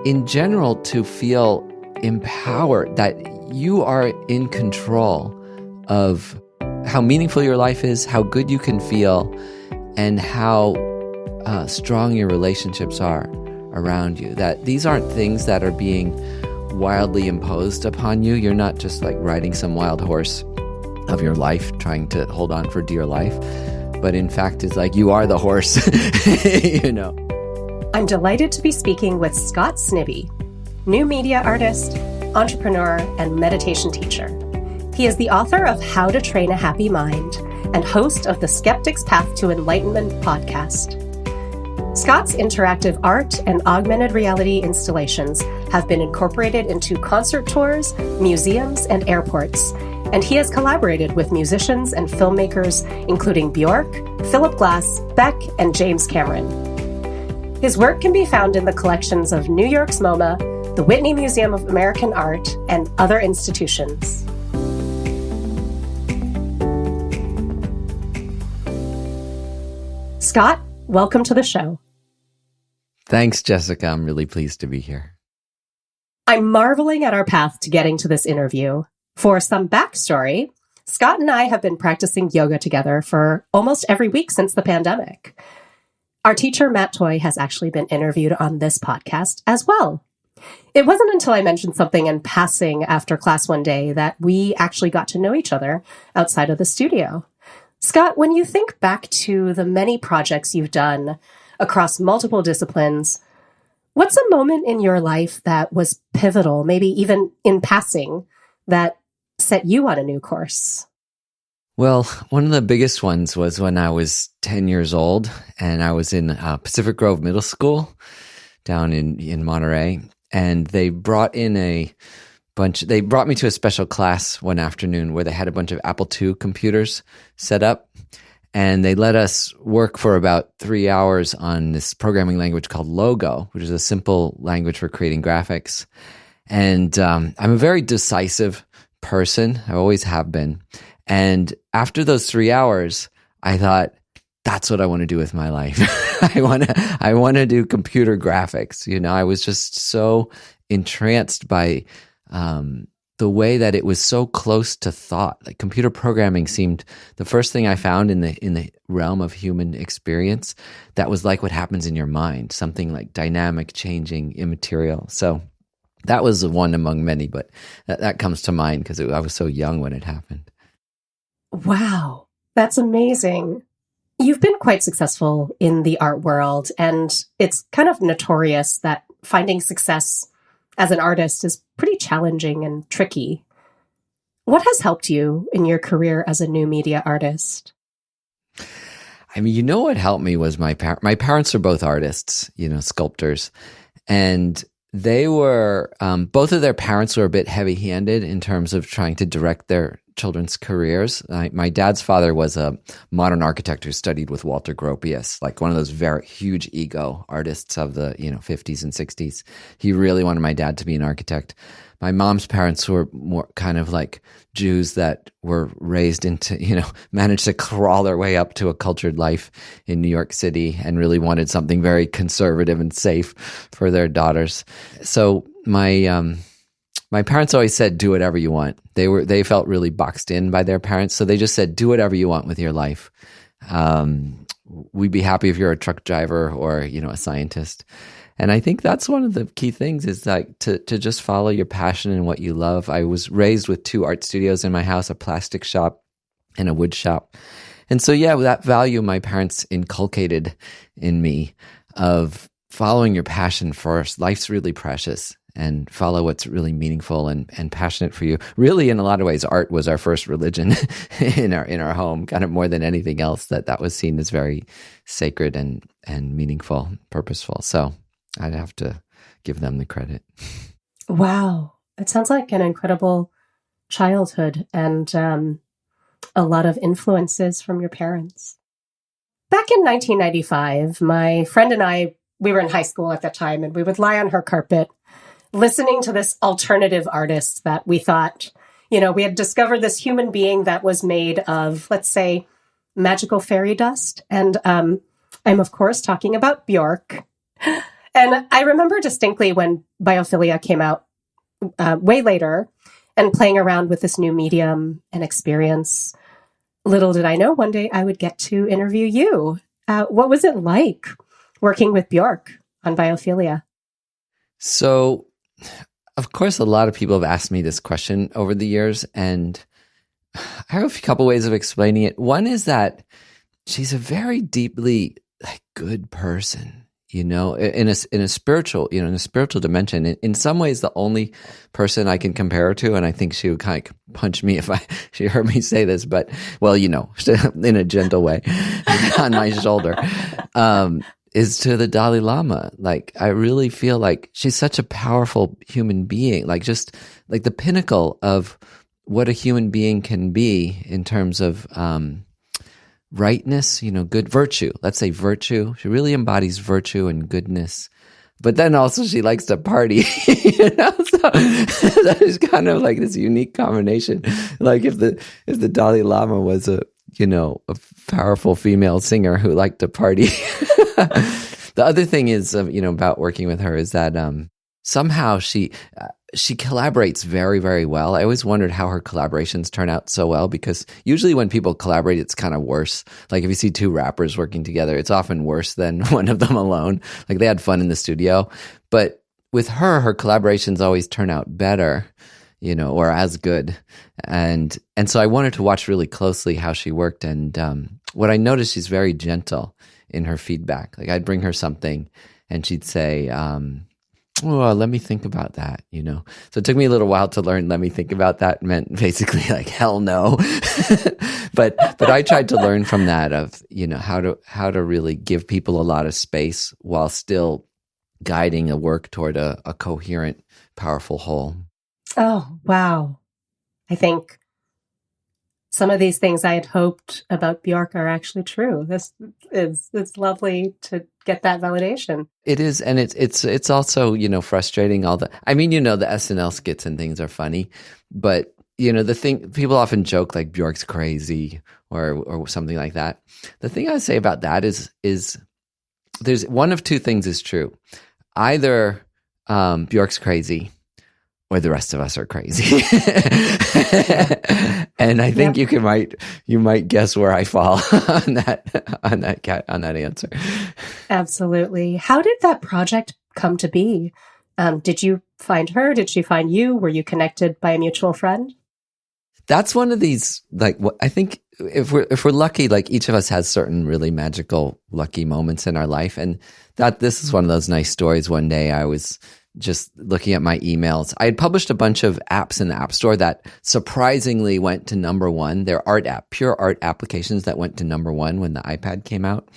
in general, to feel empowered, that you are in control of how meaningful your life is, how good you can feel, and how strong your relationships are around you. That these aren't things that are being wildly imposed upon you. You're not just like riding some wild horse of your life, trying to hold on for dear life. But in fact, it's like you are the horse, you know. I'm delighted to be speaking with Scott Snibbe, new media artist, entrepreneur, and meditation teacher. He is the author of How to Train a Happy Mind and host of the Skeptic's Path to Enlightenment podcast. Scott's interactive art and augmented reality installations have been incorporated into concert tours, museums, and airports, and he has collaborated with musicians and filmmakers including Bjork, Philip Glass, Beck, and James Cameron. His work can be found in the collections of New York's MoMA, the Whitney Museum of American Art, and other institutions. Scott, welcome to the show. Thanks, Jessica. I'm really pleased to be here. I'm marveling at our path to getting to this interview. For some backstory, Scott and I have been practicing yoga together for almost every week since the pandemic. Our teacher, Matt Toy, has actually been interviewed on this podcast as well. It wasn't until I mentioned something in passing after class one day that we actually got to know each other outside of the studio. Scott, when you think back to the many projects you've done across multiple disciplines, what's a moment in your life that was pivotal, maybe even in passing, that set you on a new course? Well, one of the biggest ones was when I was 10 years old and I was in Pacific Grove Middle School down in Monterey. And they brought me to a special class one afternoon where they had a bunch of Apple II computers set up. And they let us work for about 3 hours on this programming language called Logo, which is a simple language for creating graphics. And I'm a very decisive person. I always have been. And after those 3 hours, I thought, that's what I want to do with my life. I want to do computer graphics. You know, I was just so entranced by the way that it was so close to thought. Like computer programming seemed the first thing I found in the realm of human experience that was like what happens in your mind, something like dynamic, changing, immaterial. So that was one among many, but that comes to mind because I was so young when it happened. Wow, that's amazing. You've been quite successful in the art world, and it's kind of notorious that finding success as an artist is pretty challenging and tricky. What has helped you in your career as a new media artist? I mean, you know what helped me was my parents are both artists, you know, sculptors. And they were, both of their parents were a bit heavy-handed in terms of trying to direct their children's careers. My dad's father was a modern architect who studied with Walter Gropius, like one of those very huge ego artists of the 50s and 60s. He really wanted my dad to be an architect. My mom's parents were more kind of like Jews that were raised into, managed to crawl their way up to a cultured life in New York City and really wanted something very conservative and safe for their daughters. So my parents always said, do whatever you want. They felt really boxed in by their parents. So they just said, do whatever you want with your life. We'd be happy if you're a truck driver or, a scientist. And I think that's one of the key things is like to just follow your passion and what you love. I was raised with 2 art studios in my house, a plastic shop and a wood shop. And so, that value my parents inculcated in me of following your passion first. Life's really precious. And follow what's really meaningful and passionate for you. Really, in a lot of ways, art was our first religion in our home, kind of more than anything else that was seen as very sacred and meaningful, purposeful. So I'd have to give them the credit. Wow. It sounds like an incredible childhood and a lot of influences from your parents. Back in 1995, my friend and I, we were in high school at that time, and we would lie on her carpet listening to this alternative artist that we thought, we had discovered this human being that was made of, let's say, magical fairy dust. And I'm, of course, talking about Bjork. And I remember distinctly when biophilia came out way later and playing around with this new medium and experience. Little did I know one day I would get to interview you. What was it like working with Bjork on biophilia? So, of course, a lot of people have asked me this question over the years, and I have a couple ways of explaining it. One is that she's a very deeply good person, in a spiritual, in a spiritual dimension. In some ways, the only person I can compare her to, and I think she would kind of punch me if she heard me say this, but in a gentle way on my shoulder, is to the Dalai Lama. Like, I really feel like she's such a powerful human being, just like the pinnacle of what a human being can be in terms of rightness, good virtue. Let's say virtue. She really embodies virtue and goodness. But then also she likes to party, So that is kind of like this unique combination. Like if the Dalai Lama was a powerful female singer who liked to party. The other thing is, about working with her is that somehow she collaborates very, very well. I always wondered how her collaborations turn out so well, because usually when people collaborate, it's kind of worse. Like if you see two rappers working together, it's often worse than one of them alone. Like they had fun in the studio. But with her collaborations always turn out better, or as good. And so I wanted to watch really closely how she worked. And what I noticed, she's very gentle in her feedback. Like I'd bring her something and she'd say, oh, let me think about that, So it took me a little while to learn let me think about that meant basically like hell no. But I tried to learn from that of, how to really give people a lot of space while still guiding a work toward a coherent, powerful whole. Oh, wow. I think some of these things I had hoped about Bjork are actually true. It's lovely to get that validation. It is, and it's also, frustrating the SNL skits and things are funny, but the thing, people often joke like Bjork's crazy or something like that. The thing I say about that is there's one of two things is true. Either Bjork's crazy or the rest of us are crazy. And I think you might guess where I fall on that answer. Absolutely. How did that project come to be? Did you find her? Did she find you? Were you connected by a mutual friend? That's one of these, I think if we're lucky, each of us has certain really magical, lucky moments in our life. And this is one of those nice stories. One day I was just looking at my emails. I had published a bunch of apps in the App Store that surprisingly went to number one. They're pure art applications that went to number one when the iPad came out.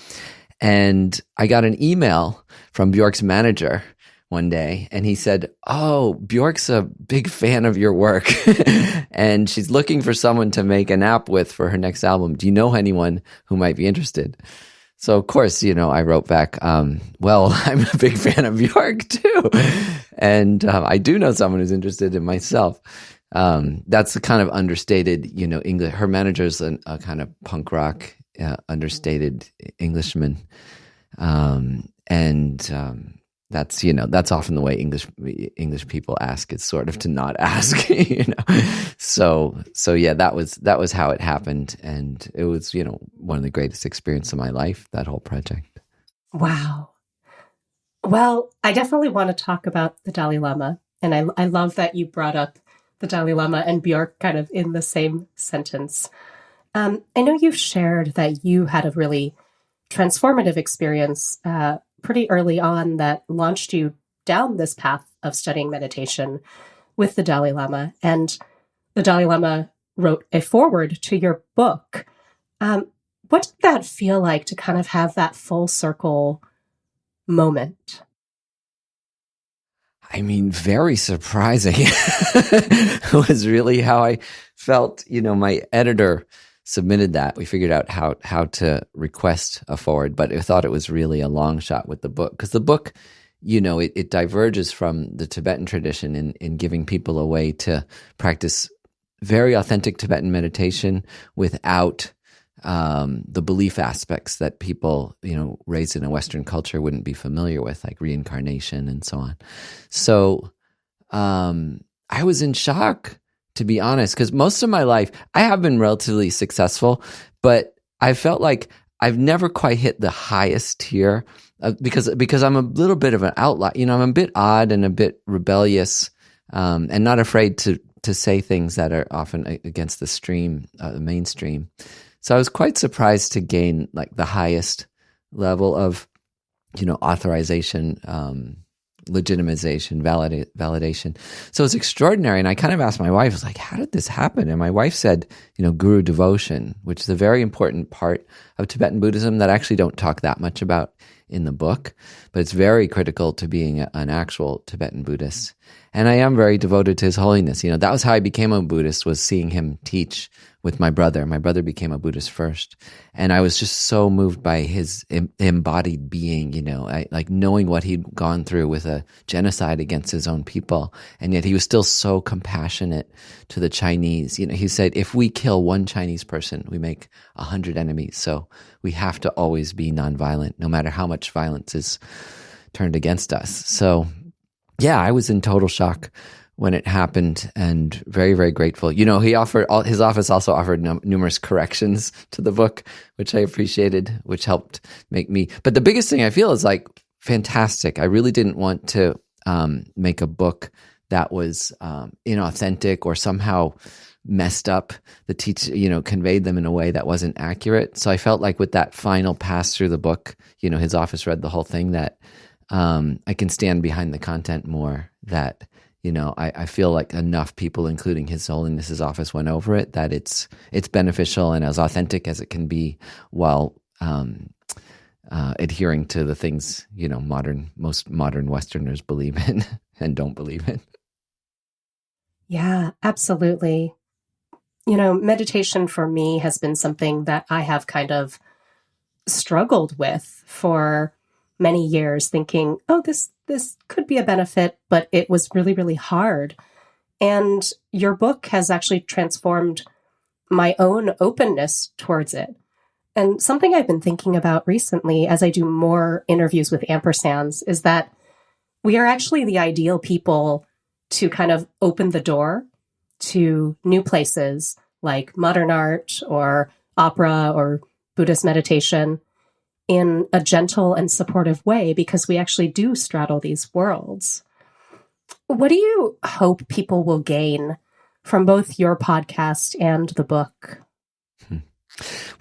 And I got an email from Bjork's manager one day, and he said, "Oh, Bjork's a big fan of your work, and she's looking for someone to make an app with for her next album. Do you know anyone who might be interested?" So, of course, I wrote back, well, I'm a big fan of Bjork too. And I do know someone who's interested in myself. That's the kind of understated, English. Her manager's a kind of punk rock, understated Englishman. That's often the way English people ask. It's sort of to not ask, So yeah, that was how it happened, and it was one of the greatest experiences of my life. That whole project. Wow. Well, I definitely want to talk about the Dalai Lama, and I love that you brought up the Dalai Lama and Bjork kind of in the same sentence. I know you've shared that you had a really transformative experience pretty early on that launched you down this path of studying meditation with the Dalai Lama. And the Dalai Lama wrote a foreword to your book. What did that feel like to kind of have that full circle moment? Very surprising. It was really how I felt. My editor submitted that. We figured out how to request a forward, but I thought it was really a long shot with the book, because the book, it diverges from the Tibetan tradition in giving people a way to practice very authentic Tibetan meditation without the belief aspects that people, raised in a Western culture wouldn't be familiar with, like reincarnation and so on. So I was in shock, to be honest, because most of my life I have been relatively successful, but I felt like I've never quite hit the highest tier because I'm a little bit of an outlier. I'm a bit odd and a bit rebellious, and not afraid to say things that are often against the mainstream. So I was quite surprised to gain like the highest level of, authorization, legitimization, validation. So it's extraordinary. And I kind of asked my wife, I was like, how did this happen? And my wife said, guru devotion, which is a very important part of Tibetan Buddhism that I actually don't talk that much about in the book, but it's very critical to being an actual Tibetan Buddhist. And I am very devoted to His Holiness. That was how I became a Buddhist, was seeing him teach with my brother. My brother became a Buddhist first. And I was just so moved by his embodied being, like knowing what he'd gone through with a genocide against his own people. And yet he was still so compassionate to the Chinese. He said, if we kill one Chinese person, we make 100 enemies. So we have to always be nonviolent, no matter how much violence is turned against us. So yeah, I was in total shock when it happened, and very, very grateful. His office also offered numerous corrections to the book, which I appreciated, which helped make me. But the biggest thing I feel is like fantastic. I really didn't want to make a book that was inauthentic or somehow messed up the teacher, conveyed them in a way that wasn't accurate. So I felt like with that final pass through the book, his office read the whole thing, that I can stand behind the content more, that, I feel like enough people, including His Holiness's office, went over it, that it's beneficial and as authentic as it can be, while adhering to the things, most modern Westerners believe in and don't believe in. Yeah, absolutely. Meditation for me has been something that I have kind of struggled with for many years, thinking, oh, this could be a benefit, but it was really, really hard. And your book has actually transformed my own openness towards it. And something I've been thinking about recently as I do more interviews with ampersands is that we are actually the ideal people to kind of open the door to new places like modern art or opera or Buddhist meditation in a gentle and supportive way, because we actually do straddle these worlds. What do you hope people will gain from both your podcast and the book?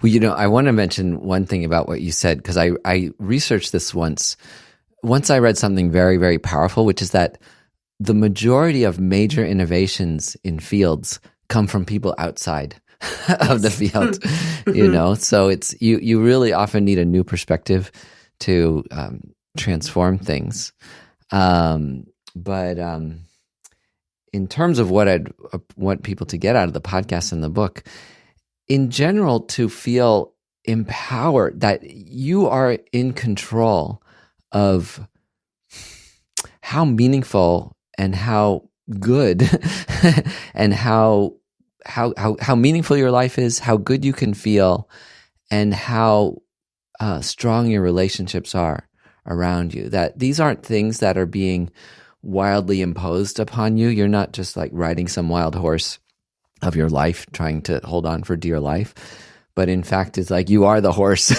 Well, I want to mention one thing about what you said, because I researched this once. Once I read something very, very powerful, which is that the majority of major innovations in fields come from people outside of the field, so it's, you really often need a new perspective to transform things. But in terms of what I'd want people to get out of the podcast and the book, in general, to feel empowered, that you are in control of how meaningful and how good and how meaningful your life is, how good you can feel, and how strong your relationships are around you. That these aren't things that are being wildly imposed upon you. You're not just like riding some wild horse of your life, trying to hold on for dear life. But in fact, it's like you are the horse,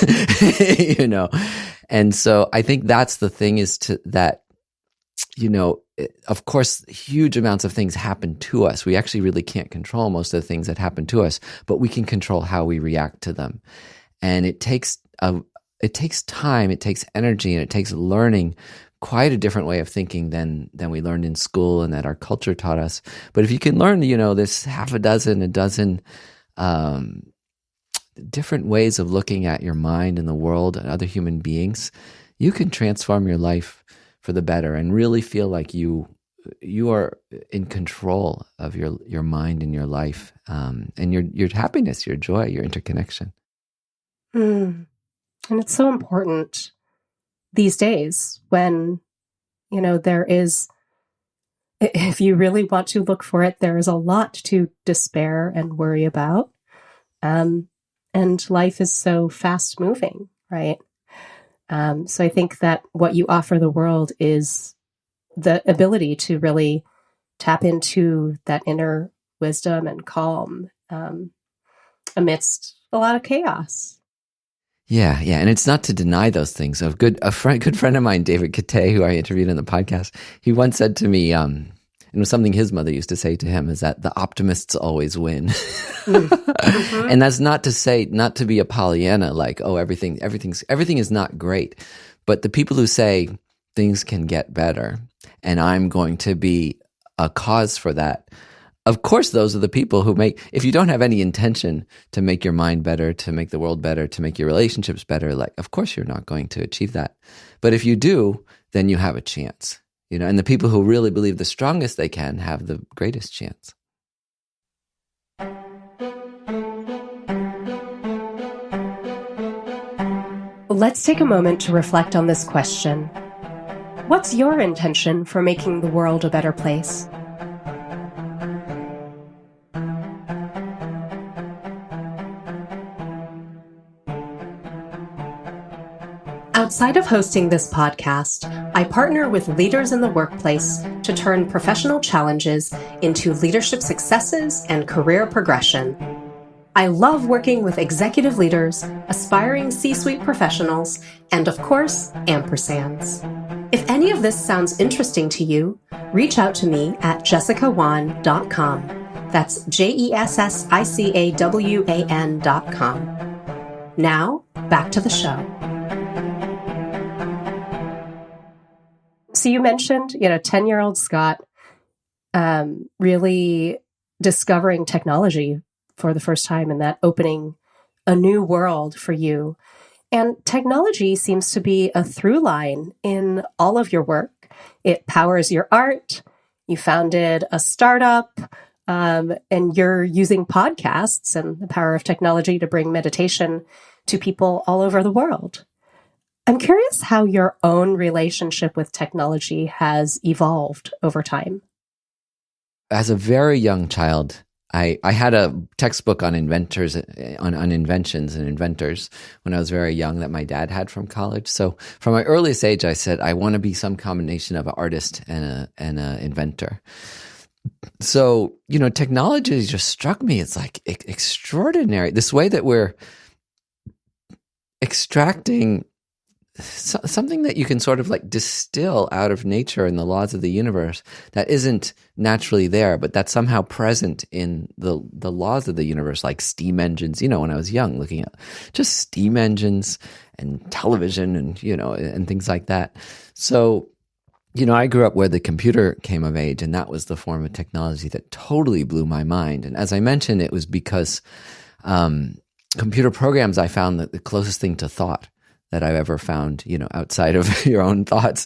And so I think that's the thing, is that, of course, huge amounts of things happen to us. We actually really can't control most of the things that happen to us, but we can control how we react to them. And it takes time, it takes energy, and it takes learning quite a different way of thinking than we learned in school and that our culture taught us. But if you can learn, this a dozen different ways of looking at your mind and the world and other human beings, you can transform your life for the better and really feel like you are in control of your mind and your life, and your happiness, your joy, your interconnection. And it's so important these days when, there is, if you really want to look for it, there is a lot to despair and worry about. And and life is so fast moving, right? So I think that what you offer the world is the ability to really tap into that inner wisdom and calm amidst a lot of chaos. Yeah, and it's not to deny those things. A good friend of mine, David Kate, who I interviewed in the podcast, he once said to me, it was something his mother used to say to him, is that the optimists always win. Mm-hmm. And that's not to say, not to be a Pollyanna, like, oh, everything is not great. But the people who say things can get better, and I'm going to be a cause for that, of course, those are the people who if you don't have any intention to make your mind better, to make the world better, to make your relationships better, like, of course you're not going to achieve that. But if you do, then you have a chance, and the people who really believe the strongest they can have the greatest chance. Let's take a moment to reflect on this question. What's your intention for making the world a better place? Outside of hosting this podcast, I partner with leaders in the workplace to turn professional challenges into leadership successes and career progression. I love working with executive leaders, aspiring C-suite professionals, and of course, ampersands. If any of this sounds interesting to you, reach out to me at jessicawan.com. That's JESSICAWAN.com. Now, back to the show. So you mentioned, 10-year-old Scott really discovering technology for the first time and that opening a new world for you. And technology seems to be a through line in all of your work. It powers your art. You founded a startup, and you're using podcasts and the power of technology to bring meditation to people all over the world. I'm curious how your own relationship with technology has evolved over time. As a very young child, I had a textbook on inventions and inventors when I was very young that my dad had from college. So from my earliest age, I said, I want to be some combination of an artist and an inventor. So, technology just struck me. It's like extraordinary. This way that we're extracting something that you can sort of like distill out of nature and the laws of the universe that isn't naturally there, but that's somehow present in the laws of the universe, like steam engines. When I was young, looking at just steam engines and television and, and things like that. So, I grew up where the computer came of age, and that was the form of technology that totally blew my mind. And as I mentioned, it was because computer programs, I found that the closest thing to thought that I've ever found, outside of your own thoughts,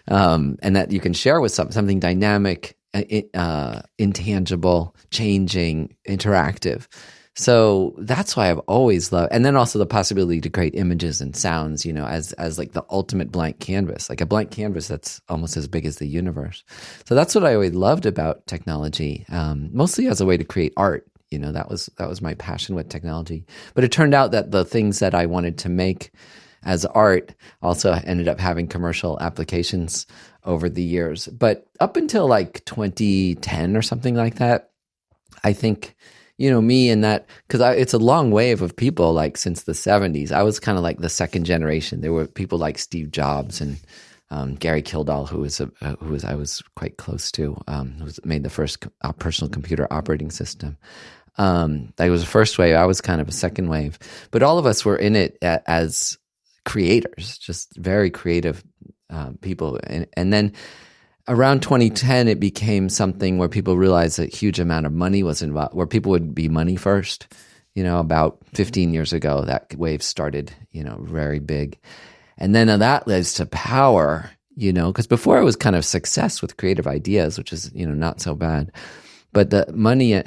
and that you can share with something dynamic, intangible, changing, interactive. So that's why I've always loved, and then also the possibility to create images and sounds, as like the ultimate blank canvas, like a blank canvas that's almost as big as the universe. So that's what I always loved about technology, mostly as a way to create art. That was my passion with technology. But it turned out that the things that I wanted to make as art also ended up having commercial applications over the years. But up until like 2010 or something like that, I think, me and that, because it's a long wave of people, like since the 70s. I was kind of like the second generation. There were people like Steve Jobs and Gary Kildall, who I was quite close to, who made the first personal computer operating system. That was the first wave. I was kind of a second wave. But all of us were in it as creators, just very creative people. And then around 2010, it became something where people realized a huge amount of money was involved, where people would be money first. About 15 years ago, that wave started, very big. And then that leads to power, because before it was kind of success with creative ideas, which is, not so bad. But the money,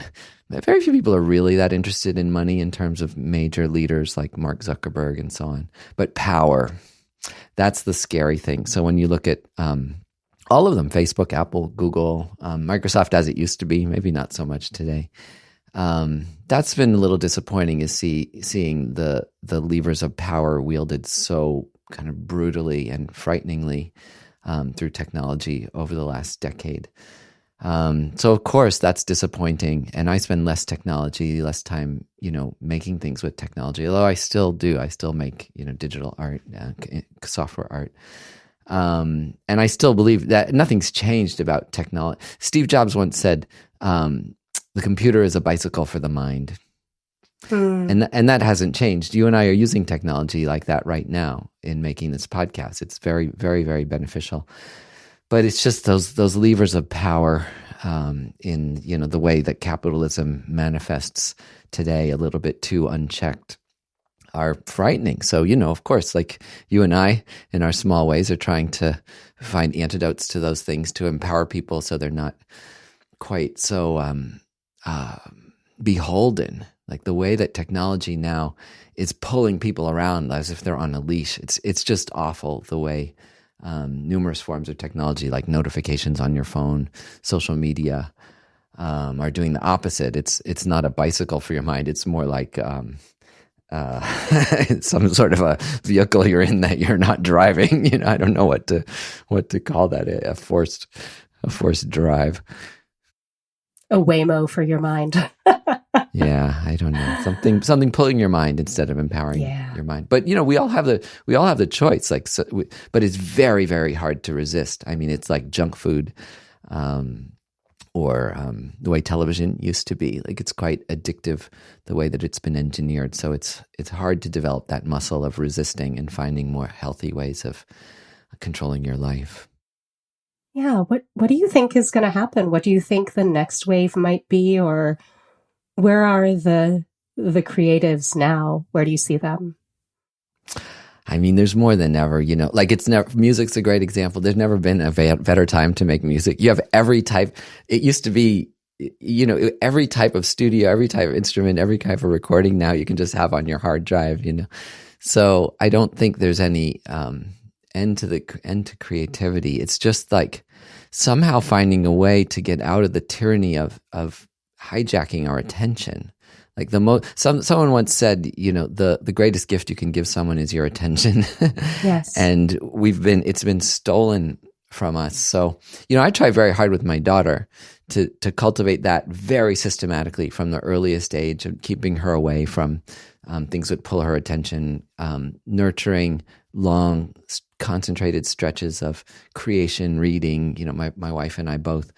very few people are really that interested in money in terms of major leaders like Mark Zuckerberg and so on. But power, that's the scary thing. So when you look at all of them, Facebook, Apple, Google, Microsoft as it used to be, maybe not so much today. That's been a little disappointing, is seeing the levers of power wielded so kind of brutally and frighteningly through technology over the last decade. So of course that's disappointing, and I spend less time, making things with technology. Although I still do, I still make, digital art, software art. And I still believe that nothing's changed about technology. Steve Jobs once said, the computer is a bicycle for the mind. And that hasn't changed. You and I are using technology like that right now in making this podcast. It's very, very, very beneficial. But it's just those levers of power in the way that capitalism manifests today, a little bit too unchecked, are frightening. So, of course, like you and I, in our small ways, are trying to find antidotes to those things to empower people so they're not quite so beholden. Like the way that technology now is pulling people around as if they're on a leash. It's just awful the way numerous forms of technology, like notifications on your phone, social media, are doing the opposite. It's not a bicycle for your mind. It's more like some sort of a vehicle you're in that you're not driving. I don't know what to call that. A forced drive. A Waymo for your mind. Yeah, I don't know. Something pulling your mind instead of empowering your mind. But we all have the choice. But it's very, very hard to resist. I mean, it's like junk food, or the way television used to be. Like it's quite addictive the way that it's been engineered. So it's hard to develop that muscle of resisting and finding more healthy ways of controlling your life. Yeah. What do you think is going to happen? What do you think the next wave might be? Or where are the creatives now? Where do you see them? I mean, there's more than ever, like music's a great example. There's never been a better time to make music. You have every type. It used to be, every type of studio, every type of instrument, every type of recording now you can just have on your hard drive, So I don't think there's any end to creativity. It's just like somehow finding a way to get out of the tyranny of hijacking our attention. Like someone once said, the greatest gift you can give someone is your attention. Yes. And it's been stolen from us. So, I try very hard with my daughter to cultivate that very systematically from the earliest age, of keeping her away from things that pull her attention, nurturing long, concentrated stretches of creation, reading, my wife and I both.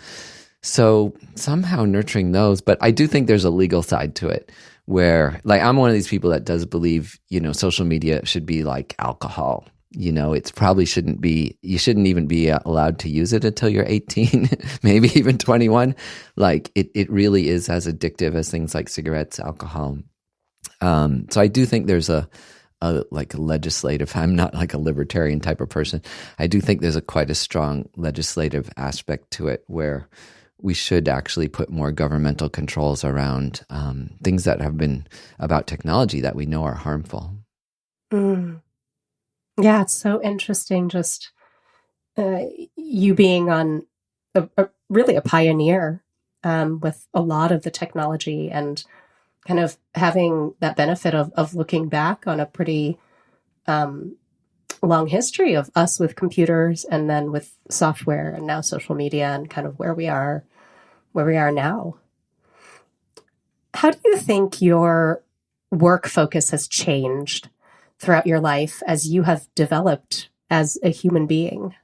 So somehow nurturing those, but I do think there's a legal side to it where, like, I'm one of these people that does believe, social media should be like alcohol. It probably shouldn't be, you shouldn't even be allowed to use it until you're 18, maybe even 21. Like it really is as addictive as things like cigarettes, alcohol. So I do think there's a legislative, I'm not like a libertarian type of person. I do think there's quite a strong legislative aspect to it where we should actually put more governmental controls around things that have been about technology that we know are harmful. Yeah, it's so interesting just you being on really a pioneer with a lot of the technology and kind of having that benefit of looking back on a pretty long history of us with computers and then with software and now social media and kind of where we are now. How do you think your work focus has changed throughout your life as you have developed as a human being?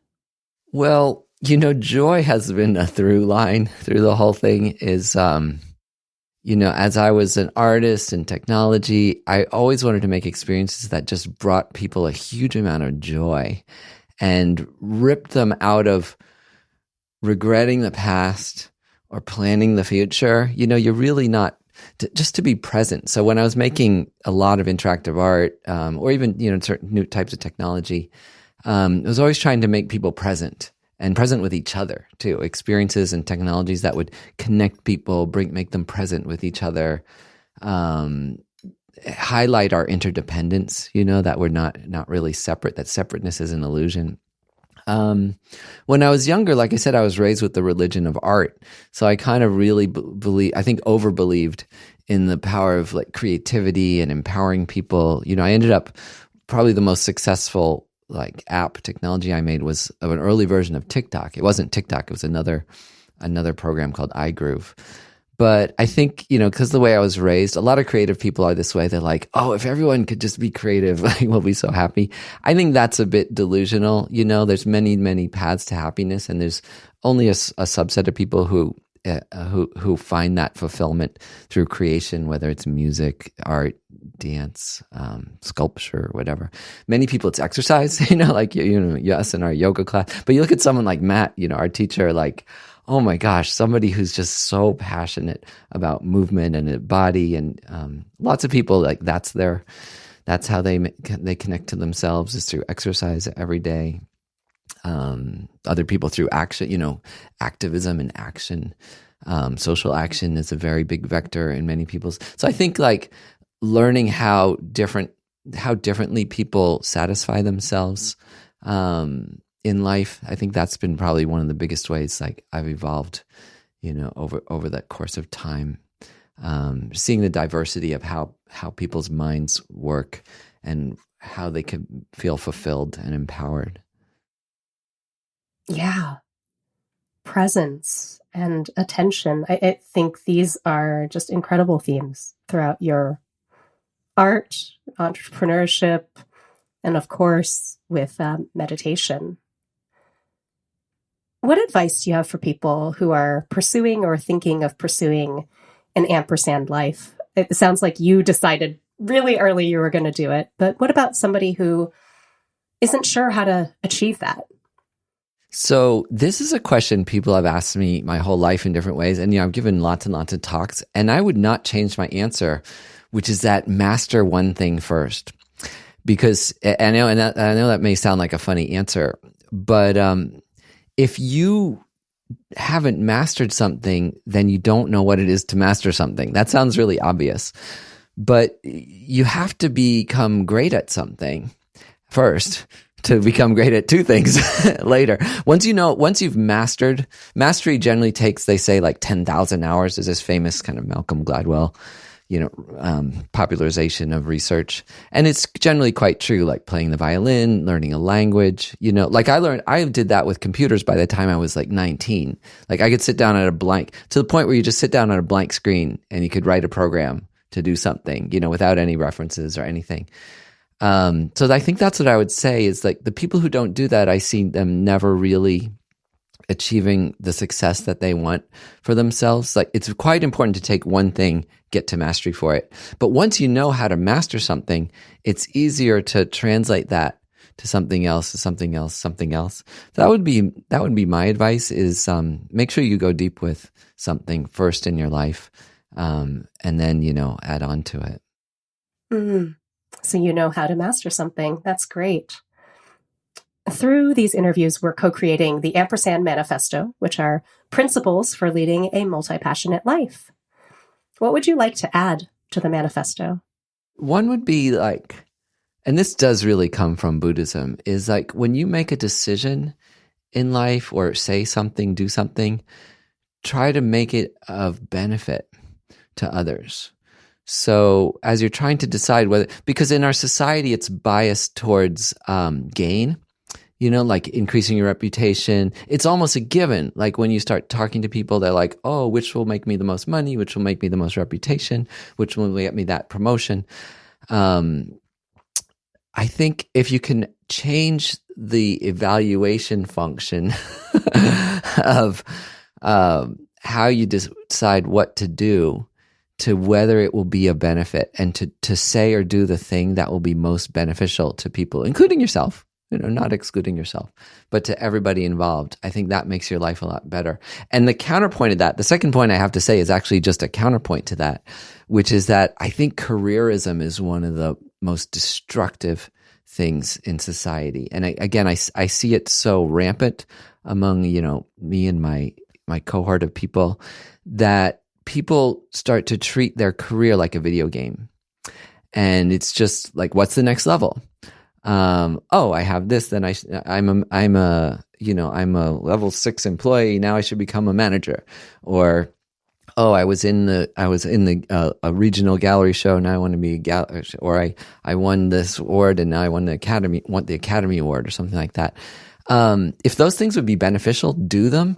Well, joy has been a through line through the whole thing. Is as I was an artist in technology, I always wanted to make experiences that just brought people a huge amount of joy and ripped them out of regretting the past or planning the future. You're really not, just to be present. So when I was making a lot of interactive art, or even, certain new types of technology, I was always trying to make people present. And present with each other too. Experiences and technologies that would connect people, make them present with each other, highlight our interdependence. That we're not really separate. That separateness is an illusion. When I was younger, like I said, I was raised with the religion of art. So I kind of really I think over believed in the power of like creativity and empowering people. I ended up probably the most successful like app technology I made was of an early version of TikTok. It wasn't TikTok. It was another program called iGroove. But I think, because the way I was raised, a lot of creative people are this way. They're like, oh, if everyone could just be creative, like, we'll be so happy. I think that's a bit delusional. There's many, many paths to happiness, and there's only a subset of people who find that fulfillment through creation, whether it's music, art, dance, sculpture, whatever. Many people, it's exercise, like, us in our yoga class. But you look at someone like Matt, our teacher, like, oh my gosh, somebody who's just so passionate about movement and a body, and lots of people like that's how they connect to themselves, is through exercise every day. Other people through action, activism and action. Social action is a very big vector in many people's. So I think like learning how differently people satisfy themselves in life, I think that's been probably one of the biggest ways like I've evolved, over that course of time. Seeing the diversity of how people's minds work and how they can feel fulfilled and empowered. Yeah. Presence and attention. I think these are just incredible themes throughout your art, entrepreneurship, and of course with meditation. What advice do you have for people who are pursuing or thinking of pursuing an ampersand life? It sounds like you decided really early you were going to do it, but what about somebody who isn't sure how to achieve that? So this is a question people have asked me my whole life in different ways. And, I've given lots and lots of talks, and I would not change my answer, which is that master one thing first. Because I know that may sound like a funny answer, but if you haven't mastered something, then you don't know what it is to master something. That sounds really obvious, but you have to become great at something first to become great at two things later. Once you've mastery generally takes, they say, like 10,000 hours. There's this famous kind of Malcolm Gladwell, popularization of research. And it's generally quite true, like playing the violin, learning a language, like I did that with computers by the time I was like 19. Like I could sit down at to the point where you just sit down on a blank screen and you could write a program to do something, without any references or anything. So I think that's what I would say is like the people who don't do that, I see them never really achieving the success that they want for themselves. Like it's quite important to take one thing, get to mastery for it. But once you know how to master something, it's easier to translate that to something else, something else, something else. So that would be my advice is make sure you go deep with something first in your life, and then, add on to it. Mm-hmm. So you know how to master something. That's great. Through these interviews, we're co-creating the Ampersand Manifesto, which are principles for leading a multi-passionate life. What would you like to add to the manifesto? One would be like, and this does really come from Buddhism, is like when you make a decision in life or say something, do something, try to make it of benefit to others. So as you're trying to decide whether, because in our society, it's biased towards gain, like increasing your reputation. It's almost a given. Like when you start talking to people, they're like, oh, which will make me the most money? Which will make me the most reputation? Which will get me that promotion? I think if you can change the evaluation function of how you decide what to do, to whether it will be a benefit, and to say or do the thing that will be most beneficial to people, including yourself, not excluding yourself, but to everybody involved. I think that makes your life a lot better. And the counterpoint of that, the second point I have to say is actually just a counterpoint to that, which is that I think careerism is one of the most destructive things in society. And I see it so rampant among, me and my cohort of people, that people start to treat their career like a video game. And it's just like, what's the next level? Oh, I have this, then I'm a level 6 employee. Now I should become a manager. Or, oh, I was in a regional gallery show. Now I want to be a gallery, or I won this award and now I want the Academy Award or something like that. If those things would be beneficial, do them.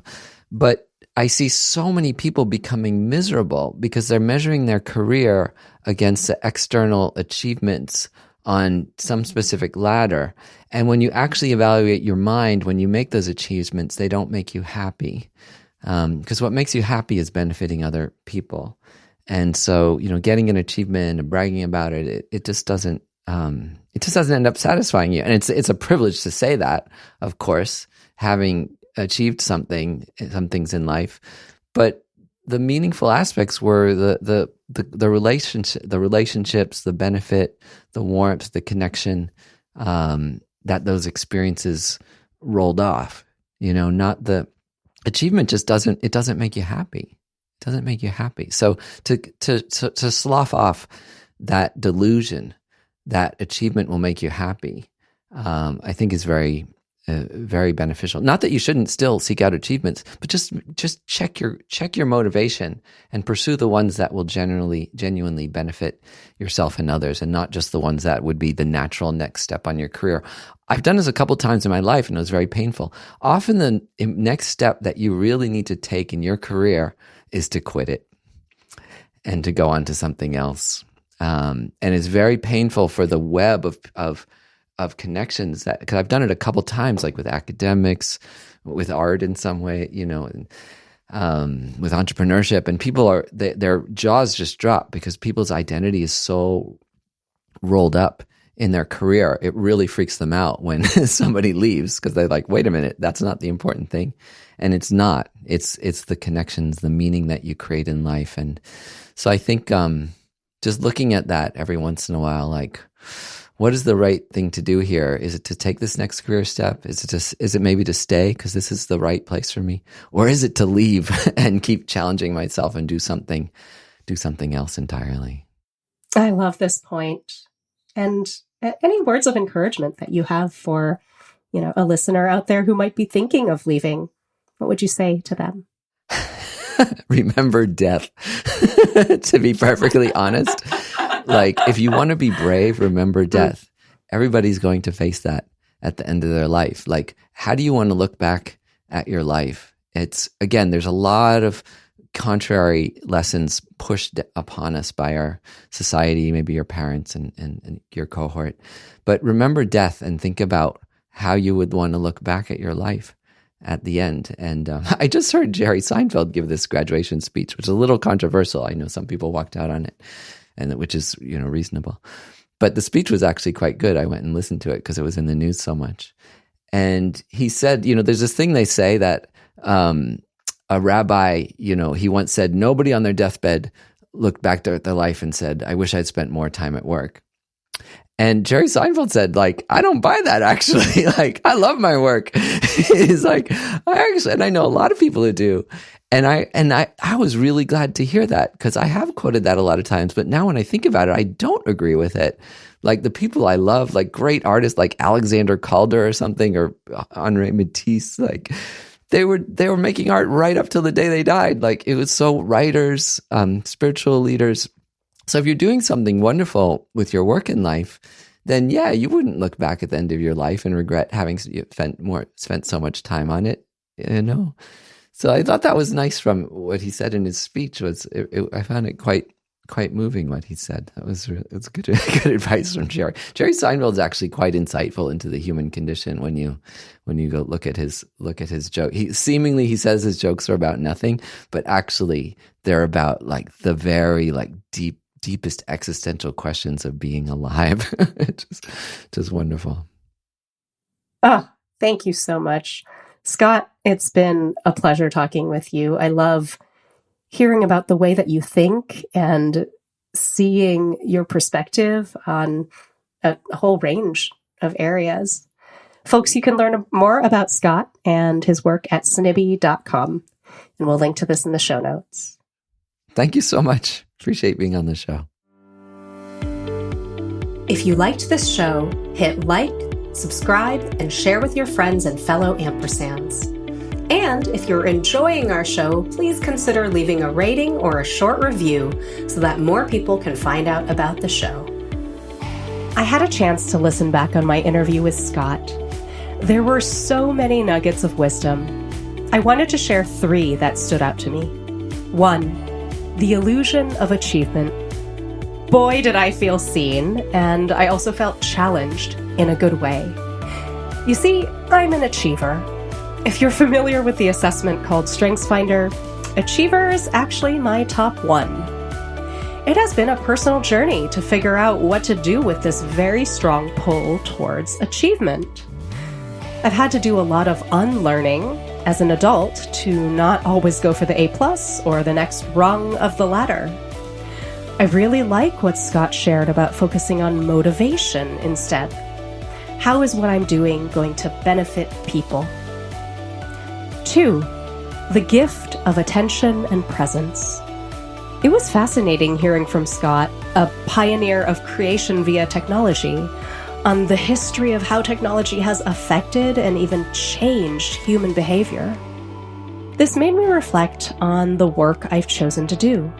But I see so many people becoming miserable because they're measuring their career against the external achievements on some specific ladder. And when you actually evaluate your mind, when you make those achievements, they don't make you happy. Because what makes you happy is benefiting other people. And so, getting an achievement and bragging about it, it just doesn't end up satisfying you. And it's a privilege to say that, of course, having achieved some things in life. But the meaningful aspects were the relationships, the benefit, the warmth, the connection, that those experiences rolled off. Not the achievement doesn't make you happy. It doesn't make you happy. So to slough off that delusion that achievement will make you happy, I think is very, very beneficial. Not that you shouldn't still seek out achievements, but just check your motivation and pursue the ones that will genuinely benefit yourself and others, and not just the ones that would be the natural next step on your career. I've done this a couple times in my life, and it was very painful. Often the next step that you really need to take in your career is to quit it and to go on to something else. And it's very painful for the web of connections because I've done it a couple times, like with academics, with art in some way, with entrepreneurship, and people their jaws just drop because people's identity is so rolled up in their career. It really freaks them out when somebody leaves because they're like, wait a minute, that's not the important thing. And it's not. It's the connections, the meaning that you create in life. And so I think just looking at that every once in a while, like, what is the right thing to do here? Is it to take this next career step? Is it maybe to stay because this is the right place for me? Or is it to leave and keep challenging myself and do something else entirely? I love this point. And any words of encouragement that you have for, a listener out there who might be thinking of leaving, what would you say to them? Remember death, to be perfectly honest. Like, if you want to be brave, remember death. Everybody's going to face that at the end of their life. Like, how do you want to look back at your life? There's a lot of contrary lessons pushed upon us by our society, maybe your parents and your cohort. But remember death and think about how you would want to look back at your life at the end. And I just heard Jerry Seinfeld give this graduation speech, which is a little controversial. I know some people walked out on it, and which is reasonable. But the speech was actually quite good. I went and listened to it because it was in the news so much. And he said, there's this thing they say that a rabbi, he once said, nobody on their deathbed looked back at their life and said, I wish I'd spent more time at work. And Jerry Seinfeld said, like, I don't buy that, actually. Like, I love my work. He's like, and I know a lot of people who do. And I was really glad to hear that because I have quoted that a lot of times. But now when I think about it, I don't agree with it. Like the people I love, like great artists like Alexander Calder or something, or Henri Matisse, like they were making art right up till the day they died. Like it was so writers, spiritual leaders. So if you're doing something wonderful with your work in life, then yeah, you wouldn't look back at the end of your life and regret having spent so much time on it, So I thought that was nice from what he said in his speech. I found it quite moving what he said. It's good good advice from Jerry. Jerry Seinfeld is actually quite insightful into the human condition when you go look at his joke. He says his jokes are about nothing, but actually they're about like the very like deepest existential questions of being alive. just wonderful. Thank you so much, Scott. It's been a pleasure talking with you. I love hearing about the way that you think and seeing your perspective on a whole range of areas. Folks, you can learn more about Scott and his work at snibbe.com, and we'll link to this in the show notes. Thank you so much. Appreciate being on the show. If you liked this show, hit like, subscribe, and share with your friends and fellow Ampersands. And if you're enjoying our show, please consider leaving a rating or a short review so that more people can find out about the show. I had a chance to listen back on my interview with Scott. There were so many nuggets of wisdom. I wanted to share 3 that stood out to me. 1, the illusion of achievement. Boy, did I feel seen, and I also felt challenged in a good way. You see, I'm an achiever. If you're familiar with the assessment called StrengthsFinder, Achiever is actually my top 1. It has been a personal journey to figure out what to do with this very strong pull towards achievement. I've had to do a lot of unlearning as an adult to not always go for the A+ or the next rung of the ladder. I really like what Scott shared about focusing on motivation instead. How is what I'm doing going to benefit people? 2, the gift of attention and presence. It was fascinating hearing from Scott, a pioneer of creation via technology, on the history of how technology has affected and even changed human behavior. This made me reflect on the work I've chosen to do,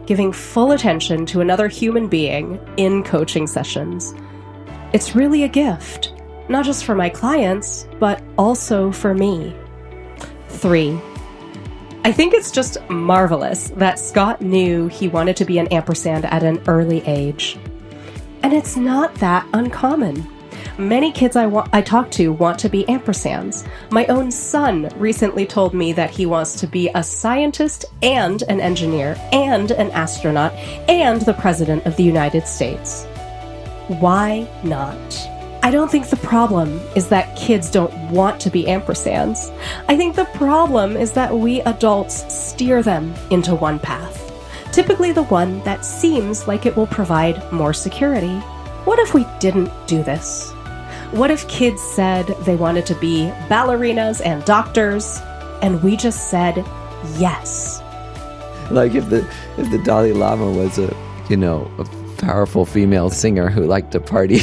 giving full attention to another human being in coaching sessions. It's really a gift, not just for my clients, but also for me. 3, I think it's just marvelous that Scott knew he wanted to be an ampersand at an early age. And it's not that uncommon. Many kids I talk to want to be ampersands. My own son recently told me that he wants to be a scientist and an engineer and an astronaut and the president of the United States. Why not? I don't think the problem is that kids don't want to be ampersands. I think the problem is that we adults steer them into one path, typically the one that seems like it will provide more security. What if we didn't do this? What if kids said they wanted to be ballerinas and doctors, and we just said yes? Like if the Dalai Lama was a powerful female singer who liked to party.